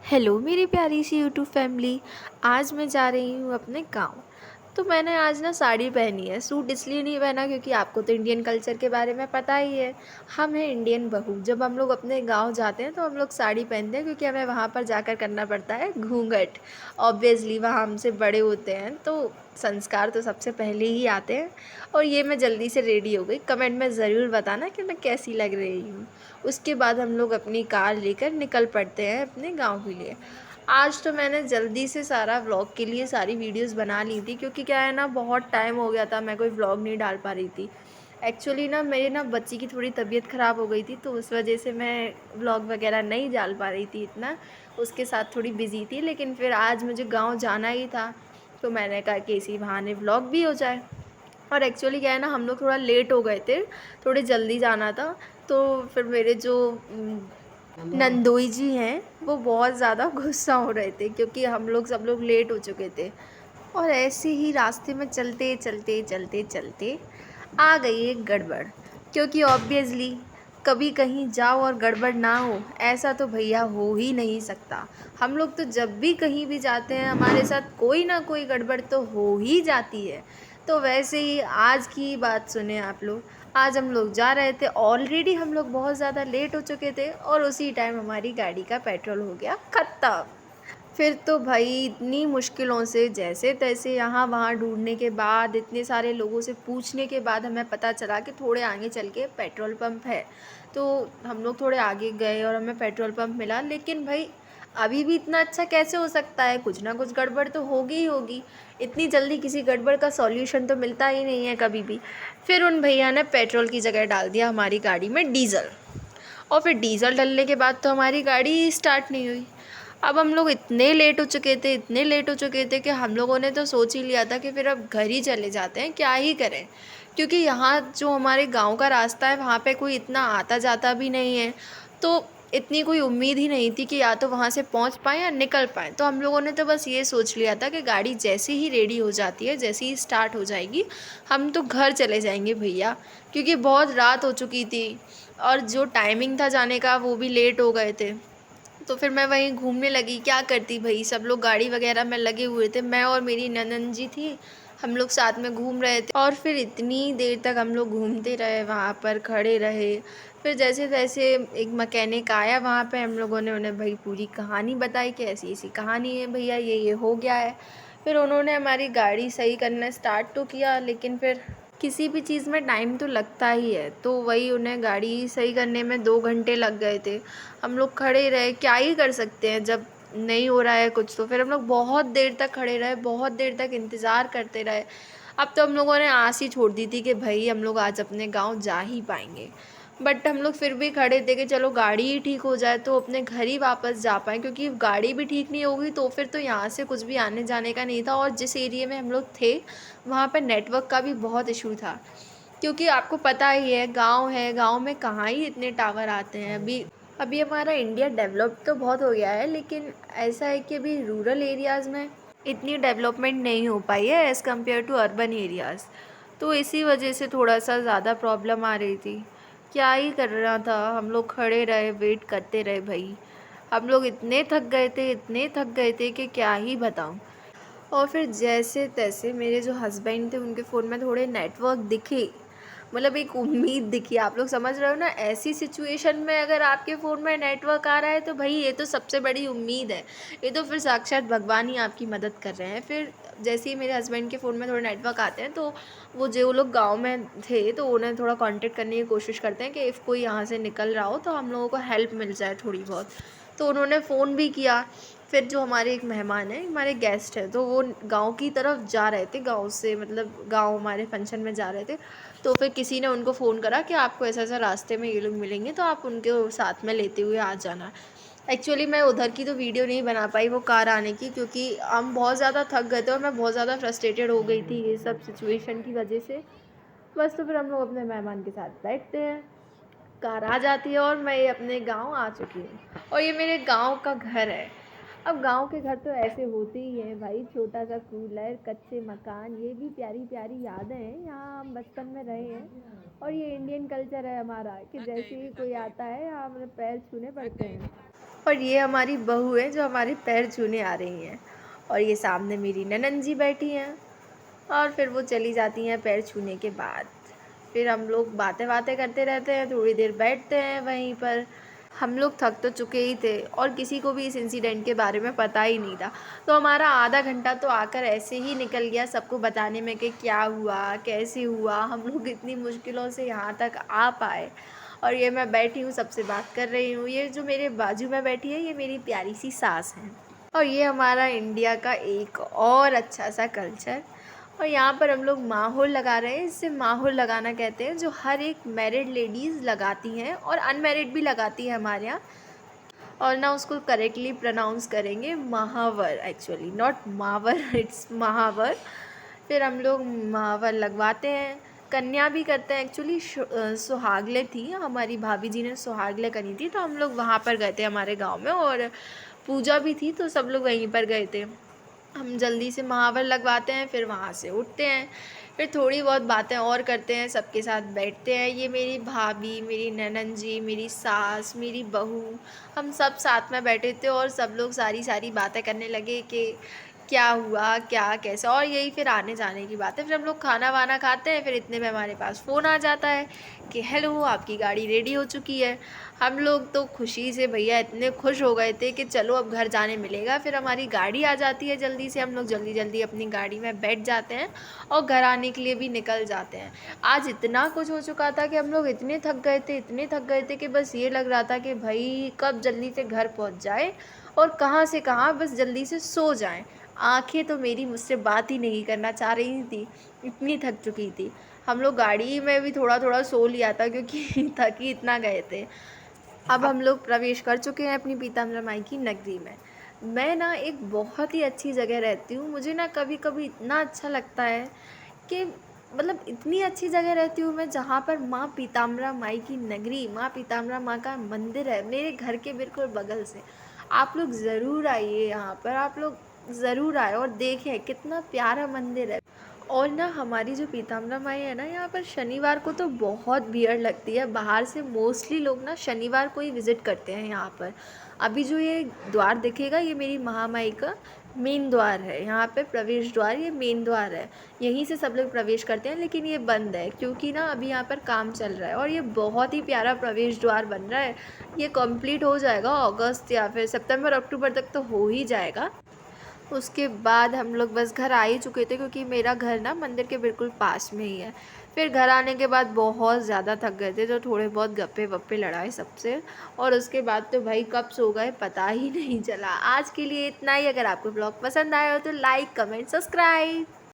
Hello मेरी प्यारी सी YouTube family. आज मैं जा रही हूँ अपने गांव। तो मैंने आज ना साड़ी पहनी है। सूट इसलिए नहीं पहना क्योंकि आपको तो इंडियन कल्चर के बारे में पता ही है। हम हैं इंडियन बहू, जब हम लोग अपने गांव जाते हैं तो हम लोग साड़ी पहनते हैं क्योंकि हमें वहाँ पर जाकर करना पड़ता है घूंघट। ऑब्वियसली वहाँ हमसे बड़े होते हैं तो संस्कार तो सबसे पहले ही आते हैं। और ये मैं जल्दी से रेडी हो गई। कमेंट में ज़रूर बताना कि मैं कैसी लग रही हूँ। उसके बाद हम लोग अपनी कार लेकर निकल पड़ते हैं अपने गांव के लिए। आज तो मैंने जल्दी से सारा व्लॉग के लिए सारी वीडियोस बना ली थी क्योंकि क्या है ना, बहुत टाइम हो गया था मैं कोई व्लॉग नहीं डाल पा रही थी। एक्चुअली ना मेरी ना बच्ची की थोड़ी तबीयत ख़राब हो गई थी तो उस वजह से मैं व्लॉग वगैरह नहीं डाल पा रही थी इतना। उसके साथ थोड़ी बिज़ी थी, लेकिन फिर आज मुझे गाँव जाना ही था तो मैंने कहा कि इसी बहाने व्लॉग भी हो जाए। और एक्चुअली क्या है ना, हम लोग थोड़ा लेट हो गए थे, थोड़ी जल्दी जाना था। तो फिर मेरे जो नंदोई जी हैं वो बहुत ज़्यादा गुस्सा हो रहे थे क्योंकि हम लोग सब लोग लेट हो चुके थे। और ऐसे ही रास्ते में चलते चलते चलते चलते आ गई एक गड़बड़। क्योंकि ऑब्वियसली कभी कहीं जाओ और गड़बड़ ना हो, ऐसा तो भैया हो ही नहीं सकता। हम लोग तो जब भी कहीं भी जाते हैं हमारे साथ कोई ना कोई गड़बड़ तो हो ही जाती है। तो वैसे ही आज की बात सुने आप लोग। आज हम लोग जा रहे थे, ऑलरेडी हम लोग बहुत ज़्यादा लेट हो चुके थे और उसी टाइम हमारी गाड़ी का पेट्रोल हो गया ख़त्म। फिर तो भाई इतनी मुश्किलों से जैसे तैसे यहाँ वहाँ ढूंढने के बाद, इतने सारे लोगों से पूछने के बाद हमें पता चला कि थोड़े आगे चल के पेट्रोल पंप है। तो हम लोग थोड़े आगे गए और हमें पेट्रोल पंप मिला, लेकिन भाई अभी भी इतना अच्छा कैसे हो सकता है, कुछ ना कुछ गड़बड़ तो होगी ही होगी। इतनी जल्दी किसी गड़बड़ का सॉल्यूशन तो मिलता ही नहीं है कभी भी। फिर उन भैया ने पेट्रोल की जगह डाल दिया हमारी गाड़ी में डीज़ल। और फिर डीज़ल डलने के बाद तो हमारी गाड़ी स्टार्ट नहीं हुई। अब हम लोग इतने लेट हो चुके थे, इतने लेट हो चुके थे कि हम लोगों ने तो सोच ही लिया था कि फिर अब घर ही चले जाते हैं, क्या ही करें। क्योंकि यहाँ जो हमारे गांव का रास्ता है वहाँ पे कोई इतना आता जाता भी नहीं है। तो इतनी कोई उम्मीद ही नहीं थी कि या तो वहाँ से पहुँच पाएँ या निकल पाएँ। तो हम लोगों ने तो बस ये सोच लिया था कि गाड़ी जैसे ही रेडी हो जाती है, जैसे ही स्टार्ट हो जाएगी, हम तो घर चले जाएंगे भैया। क्योंकि बहुत रात हो चुकी थी और जो टाइमिंग था जाने का वो भी लेट हो गए थे। तो फिर मैं वहीं घूमने लगी, क्या करती भाई, सब लोग गाड़ी वगैरह में लगे हुए थे, मैं और मेरी ननंद जी थी। हम लोग साथ में घूम रहे थे और फिर इतनी देर तक हम लोग घूमते रहे, वहाँ पर खड़े रहे। फिर जैसे तैसे एक मैकेनिक आया वहाँ पे, हम लोगों ने उन्हें भाई पूरी कहानी बताई कि ऐसी ऐसी कहानी है भैया, ये हो गया है। फिर उन्होंने हमारी गाड़ी सही करना स्टार्ट तो किया, लेकिन फिर किसी भी चीज़ में टाइम तो लगता ही है। तो वही उन्हें गाड़ी सही करने में 2 घंटे लग गए थे। हम लोग खड़े रहे, क्या ही कर सकते हैं जब नहीं हो रहा है कुछ। तो फिर हम लोग बहुत देर तक खड़े रहे, बहुत देर तक इंतज़ार करते रहे। अब तो हम लोगों ने आस ही छोड़ दी थी कि भाई हम लोग आज अपने गांव जा ही पाएंगे। बट हम लोग फिर भी खड़े थे कि चलो गाड़ी ही ठीक हो जाए तो अपने घर ही वापस जा पाएँ, क्योंकि गाड़ी भी ठीक नहीं होगी तो फिर तो यहाँ से कुछ भी आने जाने का नहीं था। और जिस एरिया में हम लोग थे वहाँ पर नेटवर्क का भी बहुत इशू था। क्योंकि आपको पता ही है गांव है, गांव में कहाँ ही इतने टावर आते हैं। अभी अभी हमारा इंडिया डेवलप तो बहुत हो गया है, लेकिन ऐसा है कि अभी रूरल एरियाज़ में इतनी डेवलपमेंट नहीं हो पाई है as compared to urban areas. तो इसी वजह से थोड़ा सा ज़्यादा प्रॉब्लम आ रही थी। क्या ही करना था, हम लोग खड़े रहे, वेट करते रहे भाई। हम लोग इतने थक गए थे, इतने थक गए थे कि क्या ही बताऊँ। और फिर जैसे तैसे मेरे जो हस्बैंड थे उनके फ़ोन में थोड़े नेटवर्क दिखे, मतलब एक उम्मीद दिखी। आप लोग समझ रहे हो ना, ऐसी सिचुएशन में अगर आपके फ़ोन में नेटवर्क आ रहा है तो भाई ये तो सबसे बड़ी उम्मीद है। ये तो फिर साक्षात भगवान ही आपकी मदद कर रहे हैं। फिर जैसे ही मेरे हस्बैंड के फ़ोन में थोड़े नेटवर्क आते हैं तो वो जो लोग गांव में थे तो उन्हें थोड़ा कांटेक्ट करने की कोशिश करते हैं कि इफ़ कोई यहाँ से निकल रहा हो तो हम लोगों को हेल्प मिल जाए थोड़ी बहुत। तो उन्होंने फ़ोन भी किया। फिर जो हमारे एक मेहमान हैं, हमारे गेस्ट हैं, तो वो गांव की तरफ जा रहे थे, गांव से मतलब गांव हमारे फंक्शन में जा रहे थे। तो फिर किसी ने उनको फ़ोन करा कि आपको ऐसा ऐसा रास्ते में ये लोग मिलेंगे तो आप उनके साथ में लेते हुए आ जाना। एक्चुअली मैं उधर की तो वीडियो नहीं बना पाई वो कार आने की, क्योंकि हम बहुत ज़्यादा थक गए थे और मैं बहुत ज़्यादा फ्रस्ट्रेटेड हो गई थी ये सब सिचुएशन की वजह से। बस तो फिर हम लोग अपने मेहमान के साथ बैठते हैं, कार आ जाती है और मैं ये अपने गांव आ चुकी हूँ। और ये मेरे गांव का घर है। अब गांव के घर तो ऐसे होते ही हैं भाई, छोटा सा कूलर, कच्चे मकान, ये भी प्यारी प्यारी यादें हैं। यहाँ हम बचपन में रहे हैं और ये इंडियन कल्चर है हमारा कि जैसे ही कोई आता है यहाँ हमें पैर छूने पड़ते हैं। और ये हमारी बहू है जो हमारे पैर छूने आ रही हैं। और ये सामने मेरी ननंद जी बैठी हैं और फिर वो चली जाती हैं पैर छूने के बाद। फिर हम लोग बातें बातें करते रहते हैं, थोड़ी देर बैठते हैं वहीं पर। हम लोग थक तो चुके ही थे और किसी को भी इस इंसिडेंट के बारे में पता ही नहीं था। तो हमारा आधा घंटा तो आकर ऐसे ही निकल गया सबको बताने में कि क्या हुआ, कैसे हुआ, हम लोग इतनी मुश्किलों से यहाँ तक आ पाए। और ये मैं बैठी हूँ, सबसे बात कर रही हूँ। ये जो मेरे बाजू में बैठी है, ये मेरी प्यारी सी सास है। और ये हमारा इंडिया का एक और अच्छा सा कल्चर। और यहाँ पर हम लोग माहौल लगा रहे हैं, इससे माहौल लगाना कहते हैं, जो हर एक मैरिड लेडीज़ लगाती हैं और अनमैरिड भी लगाती है हमारे यहाँ। और ना उसको करेक्टली प्रोनाउंस करेंगे महावर, एक्चुअली नॉट मावर, इट्स महावर। फिर हम लोग महावर लगवाते हैं, कन्या भी करते हैं। एक्चुअली सुहागले थी, हमारी भाभी जी ने सुहागले करी थी, तो हम लोग वहाँ पर गए थे हमारे गांव में, और पूजा भी थी तो सब लोग वहीं पर गए थे। हम जल्दी से महावर लगवाते हैं, फिर वहाँ से उठते हैं, फिर थोड़ी बहुत बातें और करते हैं, सबके साथ बैठते हैं। ये मेरी भाभी, मेरी ननंद जी, मेरी सास, मेरी बहू, हम सब साथ में बैठे थे और सब लोग सारी सारी बातें करने लगे कि क्या हुआ, क्या कैसा। और यही फिर आने जाने की बात है। फिर हम लोग खाना वाना खाते हैं, फिर इतने में हमारे पास फ़ोन आ जाता है कि हेलो, आपकी गाड़ी रेडी हो चुकी है। हम लोग तो खुशी से भैया इतने खुश हो गए थे कि चलो अब घर जाने मिलेगा। फिर हमारी गाड़ी आ जाती है जल्दी से, हम लोग जल्दी जल्दी अपनी गाड़ी में बैठ जाते हैं और घर आने के लिए भी निकल जाते हैं। आज इतना कुछ हो चुका था कि हम लोग इतने थक गए थे, इतने थक गए थे कि बस ये लग रहा था कि भाई कब जल्दी से घर पहुंच जाए और कहाँ से कहाँ बस जल्दी से सो जाएं। आंखें तो मेरी मुझसे बात ही नहीं करना चाह रही थी, इतनी थक चुकी थी। हम लोग गाड़ी में भी थोड़ा थोड़ा सो लिया था क्योंकि थक ही इतना गए थे। अब हम लोग प्रवेश कर चुके हैं अपनी पीताम्बर माई की नगरी में। मैं ना एक बहुत ही अच्छी जगह रहती हूँ, मुझे ना कभी कभी इतना अच्छा लगता है कि मतलब इतनी अच्छी जगह रहती हूँ मैं, जहाँ पर माँ पीताम्बरा माई की नगरी, माँ पीताम्बरा माँ का मंदिर है मेरे घर के बिल्कुल बगल से। आप लोग ज़रूर आइए यहाँ पर, आप लोग ज़रूर आए और देखें कितना प्यारा मंदिर है। और ना हमारी जो पीताम्बरा माई है ना, यहाँ पर शनिवार को तो बहुत भीड़ लगती है। बाहर से मोस्टली लोग ना शनिवार को ही विज़िट करते हैं यहाँ पर। अभी जो ये द्वार दिखेगा, ये मेरी महामाई का मेन द्वार है। यहाँ पे प्रवेश द्वार, ये मेन द्वार है, यहीं से सब लोग प्रवेश करते हैं। लेकिन ये बंद है क्योंकि ना अभी यहाँ पर काम चल रहा है। और ये बहुत ही प्यारा प्रवेश द्वार बन रहा है, ये कंप्लीट हो जाएगा अगस्त या फिर सितंबर अक्टूबर तक तो हो ही जाएगा। उसके बाद हम लोग बस घर आ ही चुके थे क्योंकि मेरा घर ना मंदिर के बिल्कुल पास में ही है। फिर घर आने के बाद बहुत ज़्यादा थक गए थे, तो थोड़े बहुत गप्पे वप्पे लड़ाए सबसे, और उसके बाद तो भाई कब सो गए पता ही नहीं चला। आज के लिए इतना ही। अगर आपको ब्लॉग पसंद आया हो तो लाइक, कमेंट, सब्सक्राइब।